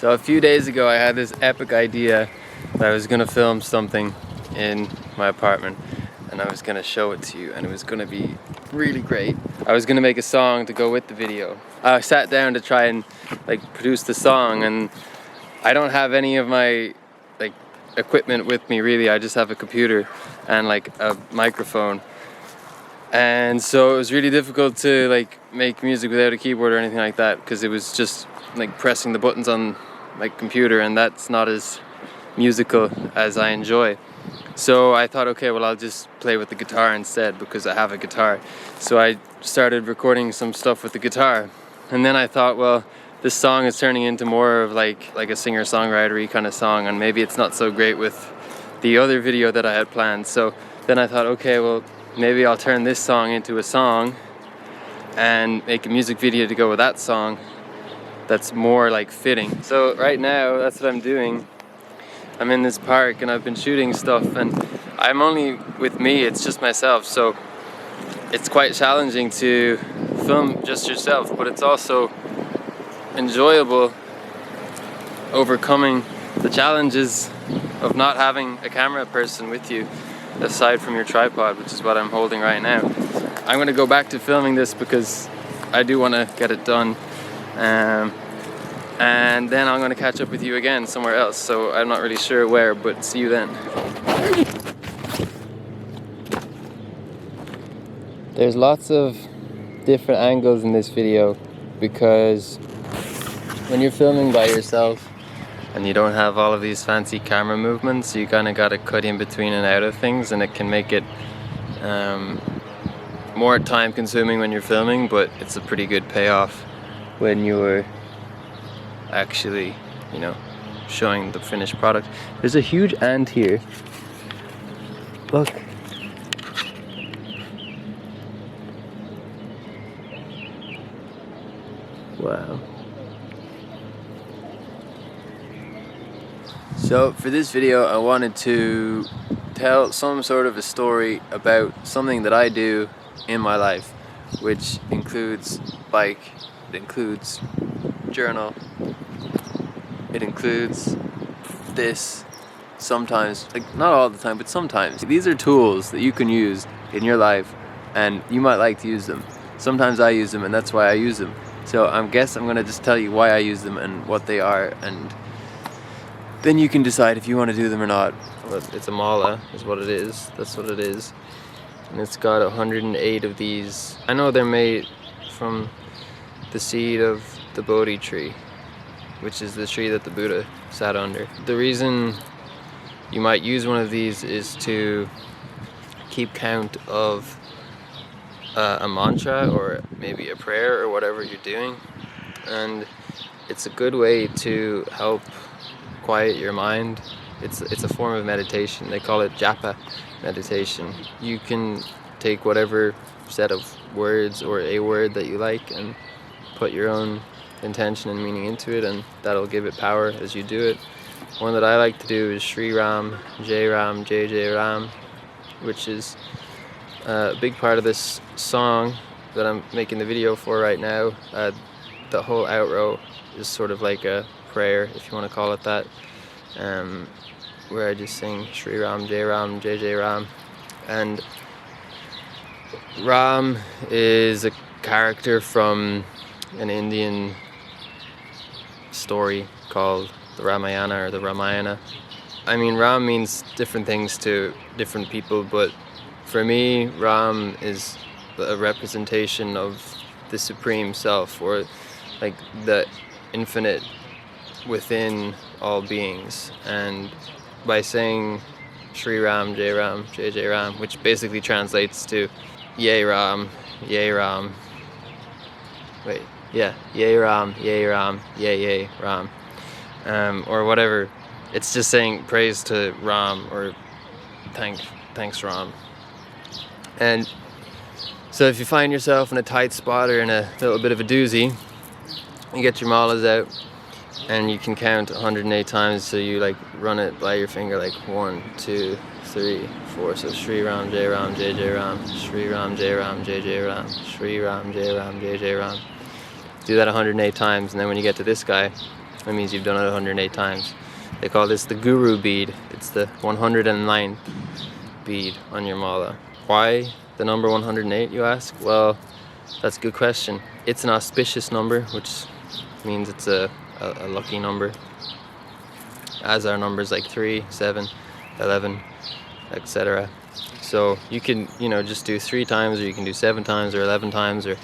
So a few days ago I had this epic idea that I was gonna film something in my apartment and I was gonna show it to you and it was gonna be really great. I was gonna make a song to go with the video. I sat down to try and produce the song, and I don't have any of my equipment with me really. I just have a computer and a microphone. And so it was really difficult to make music without a keyboard or anything like that, because it was just pressing the buttons on my computer, and that's not as musical as I enjoy. So I thought, okay, well, I'll just play with the guitar instead because I have a guitar. So I started recording some stuff with the guitar, and then I thought, well, this song is turning into more of like a singer-songwriter-y kind of song, and maybe it's not so great with the other video that I had planned. So then I thought, okay, well, maybe I'll turn this song into a song and make a music video to go with that song that's more fitting. So right now, that's what I'm doing. I'm in this park and I've been shooting stuff, and I'm only with me, it's just myself, so it's quite challenging to film just yourself, but it's also enjoyable overcoming the challenges of not having a camera person with you aside from your tripod, which is what I'm holding right now. I'm going to go back to filming this because I do want to get it done, and then I'm going to catch up with you again somewhere else, so I'm not really sure where, but see you then. There's lots of different angles in this video because when you're filming by yourself and you don't have all of these fancy camera movements, you kind of got to cut in between and out of things, and it can make it more time consuming when you're filming, but it's a pretty good payoff when you're actually, showing the finished product. There's a huge ant here. Look. Wow. So for this video, I wanted to tell some sort of a story about something that I do in my life, which includes bike, it includes journal, it includes this sometimes, not all the time, but sometimes. These are tools that you can use in your life, and you might like to use them. Sometimes I use them, and that's why I use them. So I guess I'm gonna just tell you why I use them and what they are, and then you can decide if you want to do them or not. It's a mala, is what it is. That's what it is. And it's got 108 of these. I know they're made from the seed of the Bodhi tree, which is the tree that the Buddha sat under. The reason you might use one of these is to keep count of a mantra or maybe a prayer or whatever you're doing, and it's a good way to help quiet your mind. It's a form of meditation. They call it japa meditation. You can take whatever set of words or a word that you like and put your own intention and meaning into it, and that'll give it power as you do it. One that I like to do is Shri Ram, Jai Ram, Jai Jai Ram, which is a big part of this song that I'm making the video for right now. The whole outro is sort of like a prayer, if you want to call it that, where I just sing Shri Ram, Jai Ram, Jai Jai Ram. And Ram is a character from an Indian story called the Ramayana or the Ramayana. I mean, Ram means different things to different people, but for me, Ram is a representation of the Supreme Self, or the infinite within all beings. And by saying Shri Ram, Jai Ram, Jai Jai Ram, which basically translates to Yay Ram, Yay Ram, Yay Ram, Yay Ram, Yay Yay Ram, or whatever. It's just saying praise to Ram, or thanks Ram. And so if you find yourself in a tight spot or in a little bit of a doozy, you get your malas out and you can count 108 times, so you run it by your finger 1, 2, 3, 4. So Shri Ram, Jai Ram, Jai Jai Ram, Shri Ram, Jai Ram, Jai Jai Ram, Shri Ram, Jai Ram, Jai Jai Ram. Do that 108 times, and then when you get to this guy, That means you've done it 108 times. They call this the guru bead. It's the 109th bead on your mala. Why the number 108, you ask? Well, that's a good question. It's an auspicious number, which means it's a lucky number, as are numbers like 3, 7, 11, etc. So you can, just do 3 times, or you can do 7 times, or 11 times, or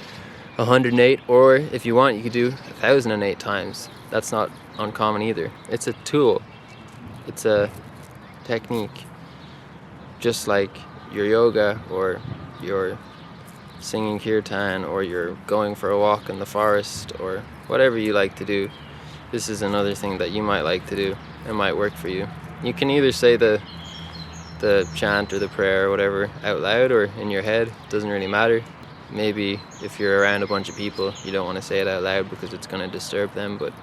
108, or if you want, you could do 1008 times. That's not uncommon either. It's a tool. It's a technique. Just like your yoga, or your singing kirtan, or you're going for a walk in the forest, or whatever you like to do. This is another thing that you might like to do. It might work for you. You can either say the chant or the prayer or whatever out loud or in your head. It doesn't really matter. Maybe if you're around a bunch of people, you don't want to say it out loud because it's going to disturb them, but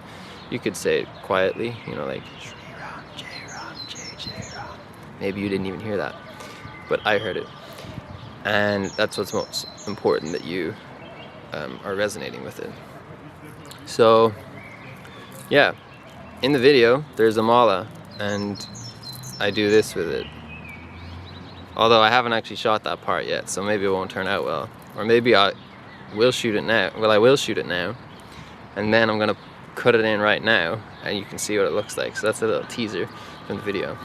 you could say it quietly, like Shri Ram, Jai Ram, Jai Ram. Maybe you didn't even hear that, but I heard it. And that's what's most important, that you are resonating with it. So, yeah, in the video, there's a mala, and I do this with it. Although I haven't actually shot that part yet, so maybe it won't turn out well. Or maybe I will shoot it now. Well, I will shoot it now, and then I'm gonna cut it in right now, and you can see what it looks like. So that's a little teaser from the video.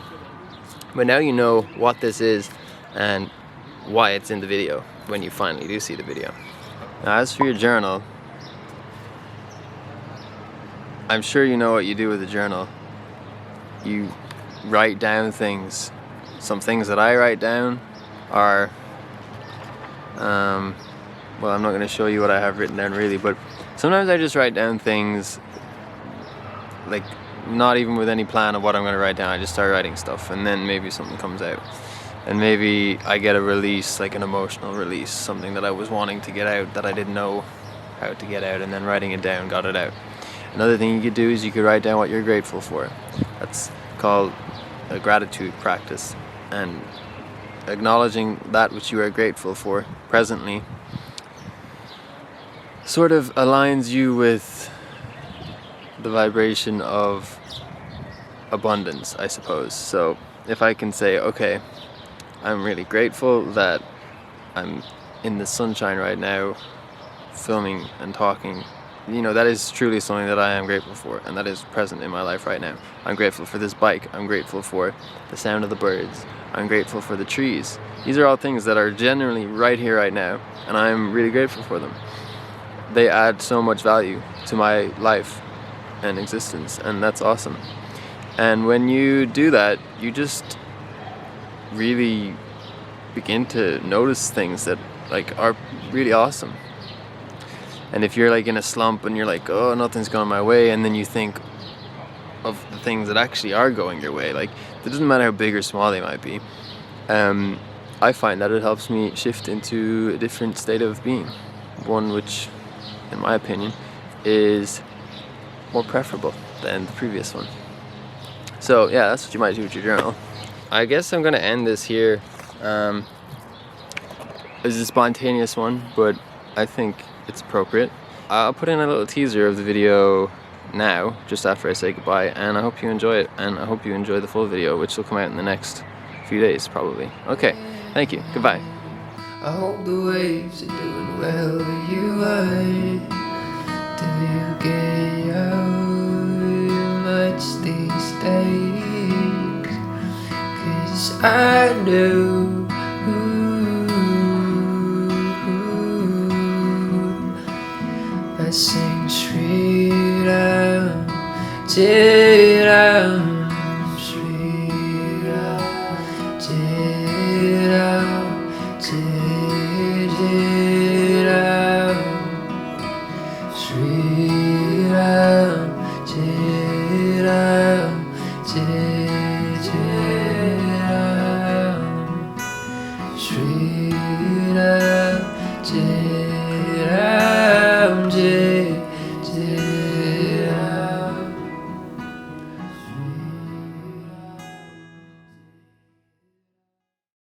But now you know what this is and why it's in the video when you finally do see the video. Now, as for your journal, I'm sure you know what you do with a journal. You write down things. Some things that I write down are, well, I'm not going to show you what I have written down really, but sometimes I just write down things, like not even with any plan of what I'm going to write down. I just start writing stuff, and then maybe something comes out. And maybe I get a release, like an emotional release, something that I was wanting to get out that I didn't know how to get out, and then writing it down got it out. Another thing you could do is you could write down what you're grateful for. That's called a gratitude practice. And acknowledging that which you are grateful for presently sort of aligns you with the vibration of abundance, I suppose. So if I can say, okay, I'm really grateful that I'm in the sunshine right now, filming and talking, that is truly something that I am grateful for, and that is present in my life right now. I'm grateful for this bike. I'm grateful for the sound of the birds. I'm grateful for the trees. These are all things that are generally right here, right now, and I'm really grateful for them. They add so much value to my life and existence, and that's awesome. And when you do that, you just really begin to notice things that are really awesome. And if you're in a slump and you're like, oh, nothing's going my way, and then you think of the things that actually are going your way, it doesn't matter how big or small they might be, I find that it helps me shift into a different state of being, one which, in my opinion, is more preferable than the previous one. So yeah, that's what you might do with your journal. I guess I'm going to end this here. It's a spontaneous one, but I think it's appropriate. I'll put in a little teaser of the video now, just after I say goodbye, and I hope you enjoy it, and I hope you enjoy the full video, which will come out in the next few days, probably. Okay, thank you, goodbye. I hope the waves are doing well where you are. Do you get out much these days? 'Cause I know I sing Shri Ram, Jai Ram,